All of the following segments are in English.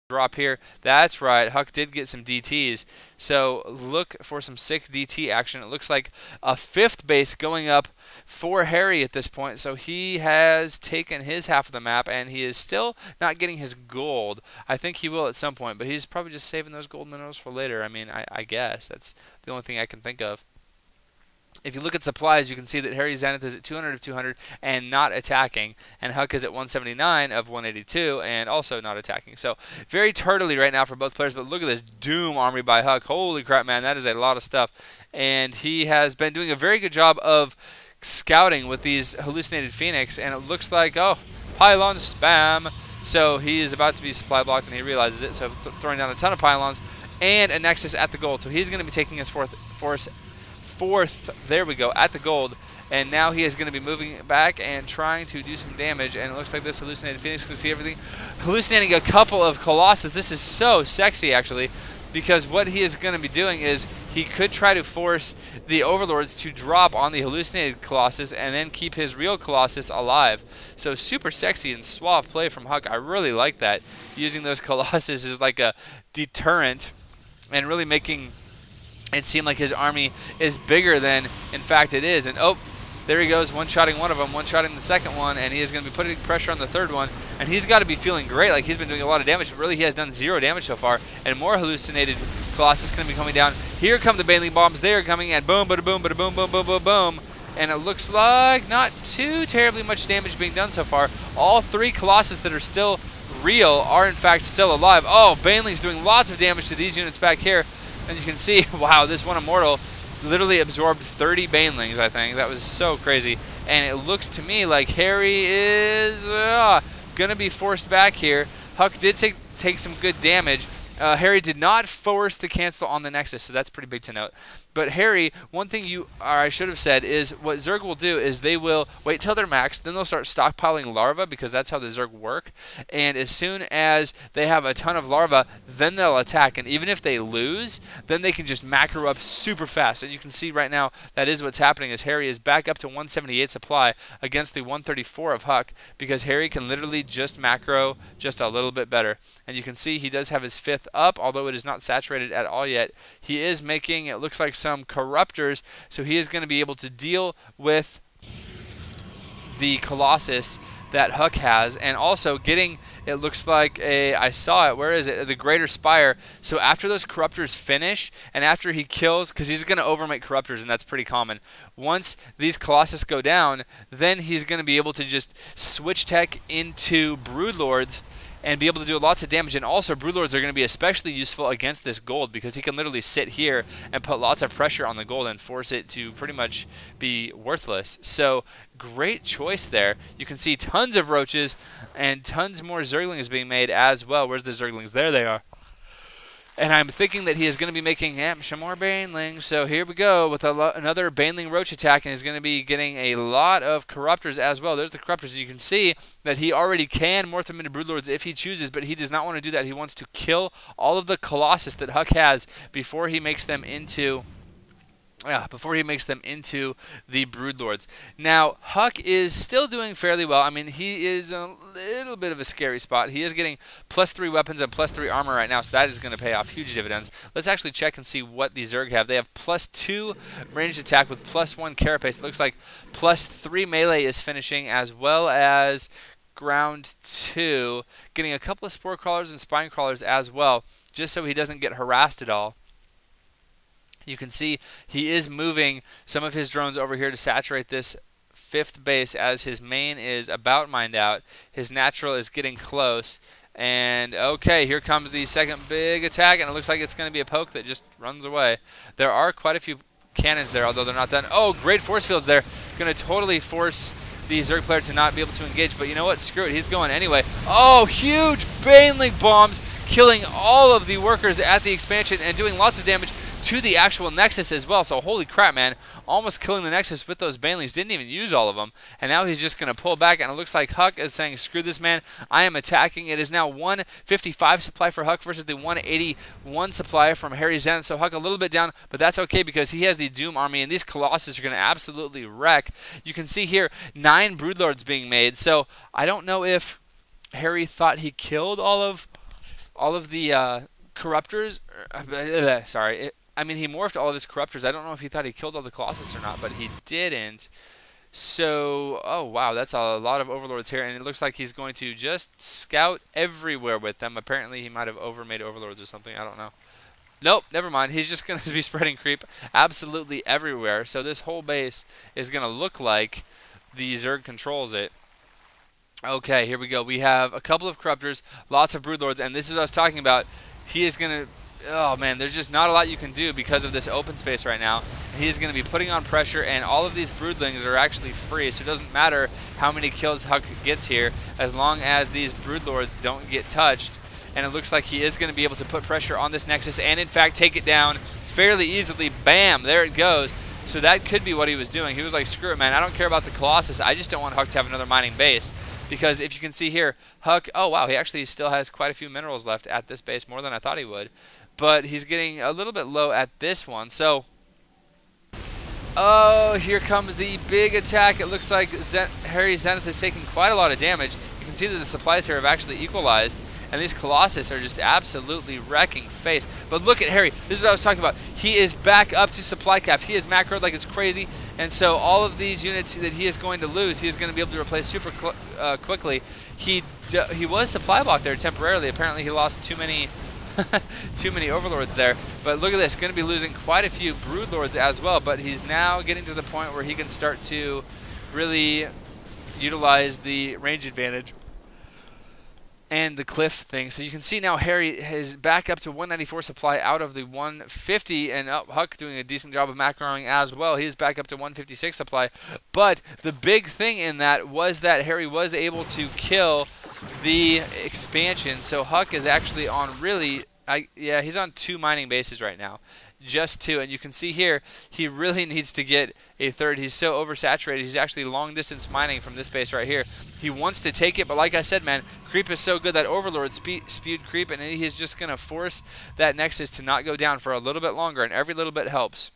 drop here. That's right, HairyZenith did get some DTs. So look for some sick DT action. It looks like a 5th base going up for Harry at this point. So he has taken his half of the map, and he is still not getting his gold. I think he will at some point, but he's probably just saving those gold minerals for later. I mean, I guess that's the only thing I can think of. If you look at supplies, you can see that HairyZenith is at 200 of 200 and not attacking, and HairyZenith is at 179 of 182 and also not attacking. So very turtly right now for both players, but look at this Doom army by HairyZenith. Holy crap, man, that is a lot of stuff. And he has been doing a very good job of scouting with these hallucinated Phoenix, and it looks like, oh, pylon spam. So he is about to be supply blocked, and he realizes it, so throwing down a ton of pylons and a Nexus at the gold. So he's going to be taking his fourth, there we go, at the gold, and now he is going to be moving back and trying to do some damage, and it looks like this hallucinated Phoenix can see everything. Hallucinating a couple of Colossus. This is so sexy, actually, because what he is going to be doing is he could try to force the Overlords to drop on the hallucinated Colossus and then keep his real Colossus alive. So super sexy and suave play from HairyZenith. I really like that. Using those Colossus is like a deterrent and really making it seem like his army is bigger than in fact it is. And oh, there he goes, one-shotting one of them, one-shotting the second one, and he is going to be putting pressure on the third one. And he's got to be feeling great, like he's been doing a lot of damage, but really he has done 0 damage so far. And more hallucinated Colossus going to be coming down. Here come the Baneling bombs. They are coming, and boom, bada boom, bada boom, boom, boom, boom, boom. And it looks like not too terribly much damage being done so far. All 3 Colossus that are still real are in fact still alive. Oh, Baneling's doing lots of damage to these units back here. And you can see, wow, this one Immortal literally absorbed 30 Banelings, I think. That was so crazy. And it looks to me like Harry is going to be forced back here. HairyZenith did take some good damage. Harry did not force the cancel on the Nexus, so that's pretty big to note. But Harry, one thing I should have said is what Zerg will do is they will wait till they're maxed, then they'll start stockpiling larvae because that's how the Zerg work. And as soon as they have a ton of larvae, then they'll attack. And even if they lose, then they can just macro up super fast. And you can see right now that is what's happening as Harry is back up to 178 supply against the 134 of HairyZenith because Harry can literally just macro just a little bit better. And you can see he does have his 5th up, although it is not saturated at all yet. He is making, it looks like, some corruptors, so he is going to be able to deal with the Colossus that HairyZenith has, and also getting, it looks like I saw it, where is it, the Greater Spire. So after those corruptors finish, and after he kills, because he's going to overmake corruptors, and that's pretty common, once these Colossus go down, then he's going to be able to just switch tech into Broodlords and be able to do lots of damage. And also Broodlords are going to be especially useful against this gold because he can literally sit here and put lots of pressure on the gold and force it to pretty much be worthless. So great choice there. You can see tons of roaches and tons more Zerglings being made as well. Where's the Zerglings? There they are. And I'm thinking that he is going to be making some more Banelings. So here we go with another Baneling Roach attack, and he's going to be getting a lot of Corruptors as well. There's the Corruptors. You can see that he already can morph them into Broodlords if he chooses, but he does not want to do that. He wants to kill all of the Colossus that HairyZenith has before he makes them into the Broodlords. Now, HairyZenith is still doing fairly well. I mean, he is a little bit of a scary spot. He is getting +3 weapons and +3 armor right now, so that is going to pay off huge dividends. Let's actually check and see what the Zerg have. They have +2 ranged attack with +1 carapace. It looks like +3 melee is finishing, as well as ground 2, getting a couple of spore crawlers and spine crawlers as well, just so he doesn't get harassed at all. You can see he is moving some of his drones over here to saturate this 5th base as his main is about mined out. His natural is getting close. And okay, here comes the second big attack, and it looks like it's going to be a poke that just runs away. There are quite a few cannons there, although they're not done. Oh, great force fields there. Going to totally force the Zerg player to not be able to engage. But you know what? Screw it. He's going anyway. Oh, huge Baneling bombs, killing all of the workers at the expansion and doing lots of damage to the actual Nexus as well. So holy crap, man, almost killing the Nexus with those Banelings. Didn't even use all of them, and now he's just going to pull back, and it looks like HairyZenith is saying, screw this, man, I am attacking. It is now 155 supply for HairyZenith versus the 181 supply from HairyZenith. So HairyZenith a little bit down, but that's okay because he has the Doom army, and these Colossus are going to absolutely wreck. You can see here 9 Broodlords being made, so I don't know if Harry thought he killed all of all of the corruptors. Sorry. I mean, he morphed all of his corruptors. I don't know if he thought he killed all the Colossus or not, but he didn't. So, oh wow, that's a lot of overlords here, and it looks like he's going to just scout everywhere with them. Apparently, he might have overmade overlords or something. I don't know. Nope, never mind. He's just going to be spreading creep absolutely everywhere. So this whole base is going to look like the Zerg controls it. Okay, here we go. We have a couple of corruptors, lots of broodlords, and this is what I was talking about. He is going to... Oh man, there's just not a lot you can do because of this open space right now. He is going to be putting on pressure, and all of these broodlings are actually free, so it doesn't matter how many kills HairyZenith gets here as long as these broodlords don't get touched. And it looks like he is going to be able to put pressure on this Nexus and in fact take it down fairly easily. Bam, there it goes. So that could be what he was doing. He was like, screw it, man, I don't care about the Colossus, I just don't want HairyZenith to have another mining base. Because if you can see here, HairyZenith, oh wow, he actually still has quite a few minerals left at this base, more than I thought he would. But he's getting a little bit low at this one. So, oh, here comes the big attack. It looks like HairyZenith is taking quite a lot of damage. You can see that the supplies here have actually equalized. And these Colossus are just absolutely wrecking face. But look at Harry. This is what I was talking about. He is back up to supply cap. He is macroed like it's crazy. And so all of these units that he is going to lose, he is going to be able to replace super quickly. He was supply blocked there temporarily. Apparently he lost too many too many overlords there. But look at this. Going to be losing quite a few broodlords as well. But he's now getting to the point where he can start to really utilize the range advantage and the cliff thing. So you can see now Harry is back up to 194 supply out of the 150, and HairyZenith doing a decent job of macroing as well. He's back up to 156 supply. But the big thing in that was that Harry was able to kill the expansion. So HairyZenith is actually on really, yeah, he's on 2 mining bases right now. Just 2, and you can see here he really needs to get a third. He's so oversaturated. He's actually long distance mining from this base right here. He wants to take it, but like I said, man, creep is so good that Overlord spewed creep, and he is just going to force that Nexus to not go down for a little bit longer, and every little bit helps.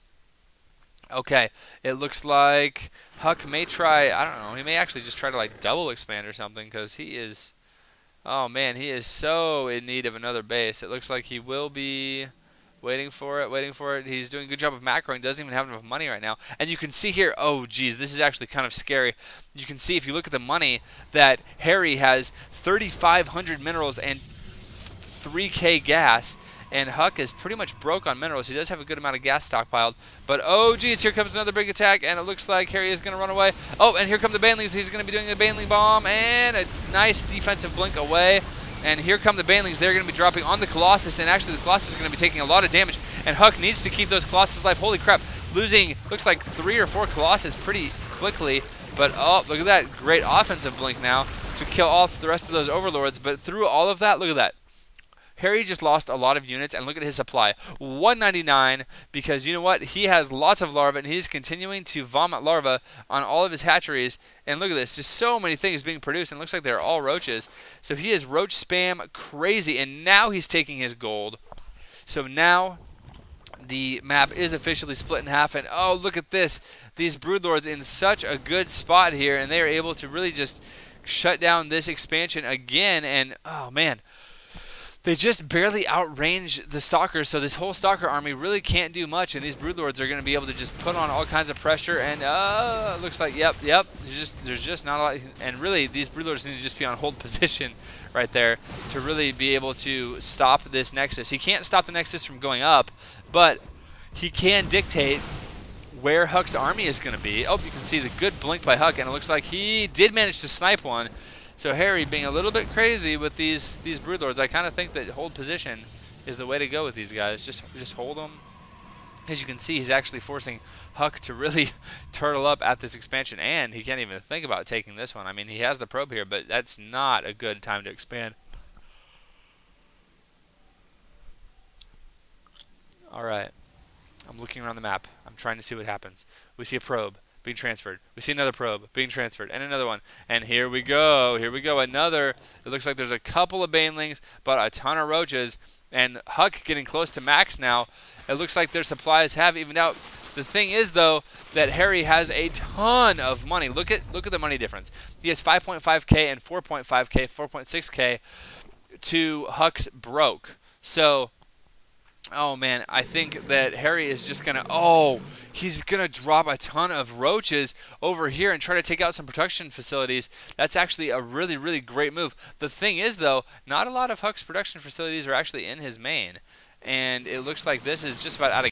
Okay, it looks like HairyZenith may try, I don't know, he may actually just try to like double expand or something, because he is, oh man, he is so in need of another base. It looks like he will be waiting for it. He's doing a good job of macroing. Doesn't even have enough money right now. And you can see here, oh geez, this is actually kind of scary. You can see if you look at the money that Harry has 3,500 minerals and 3K gas. And HairyZenith is pretty much broke on minerals. He does have a good amount of gas stockpiled. But oh geez, here comes another big attack. And it looks like Harry is going to run away. Oh, and here come the Banelings. He's going to be doing a Baneling bomb. And a nice defensive blink away. And here come the Banelings. They're going to be dropping on the Colossus, and actually the Colossus is going to be taking a lot of damage. And HairyZenith needs to keep those Colossus alive. Holy crap, losing, looks like 3 or 4 Colossus pretty quickly. But oh, look at that great offensive blink now to kill all the rest of those Overlords. But through all of that, look at that. Harry just lost a lot of units, and look at his supply. 199, because you know what? He has lots of larvae, and he's continuing to vomit larvae on all of his hatcheries. And look at this, just so many things being produced, and it looks like they're all roaches. So he is roach spam crazy, and now he's taking his gold. So now the map is officially split in half, and oh, look at this. These broodlords in such a good spot here, and they are able to really just shut down this expansion again, and oh man. They just barely outrange the Stalkers, so this whole Stalker army really can't do much, and these Broodlords are going to be able to just put on all kinds of pressure, and looks like, yep, there's just not a lot, and really, these Broodlords need to just be on hold position right there to really be able to stop this Nexus. He can't stop the Nexus from going up, but he can dictate where HairyZenith's army is going to be. Oh, you can see the good blink by HairyZenith, and it looks like he did manage to snipe one. So Harry being a little bit crazy with these Broodlords, I kind of think that hold position is the way to go with these guys. Just hold them. As you can see, he's actually forcing HairyZenith to really turtle up at this expansion, and he can't even think about taking this one. I mean, he has the probe here, but that's not a good time to expand. All right, I'm looking around the map. I'm trying to see what happens. We see a probe being transferred. We see another probe being transferred, and another one. And here we go. Here we go. Another. It looks like there's a couple of Banelings, but a ton of roaches. And HairyZenith getting close to max now. It looks like their supplies have evened out. The thing is, though, that Harry has a ton of money. Look at the money difference. He has 5.5K and 4.5K, 4.6K to HUK's broke. So, oh man, I think that Harry is just going to, he's going to drop a ton of roaches over here and try to take out some production facilities. That's actually a really, really great move. The thing is, though, not a lot of HUK's production facilities are actually in his main. And it looks like this is just about out of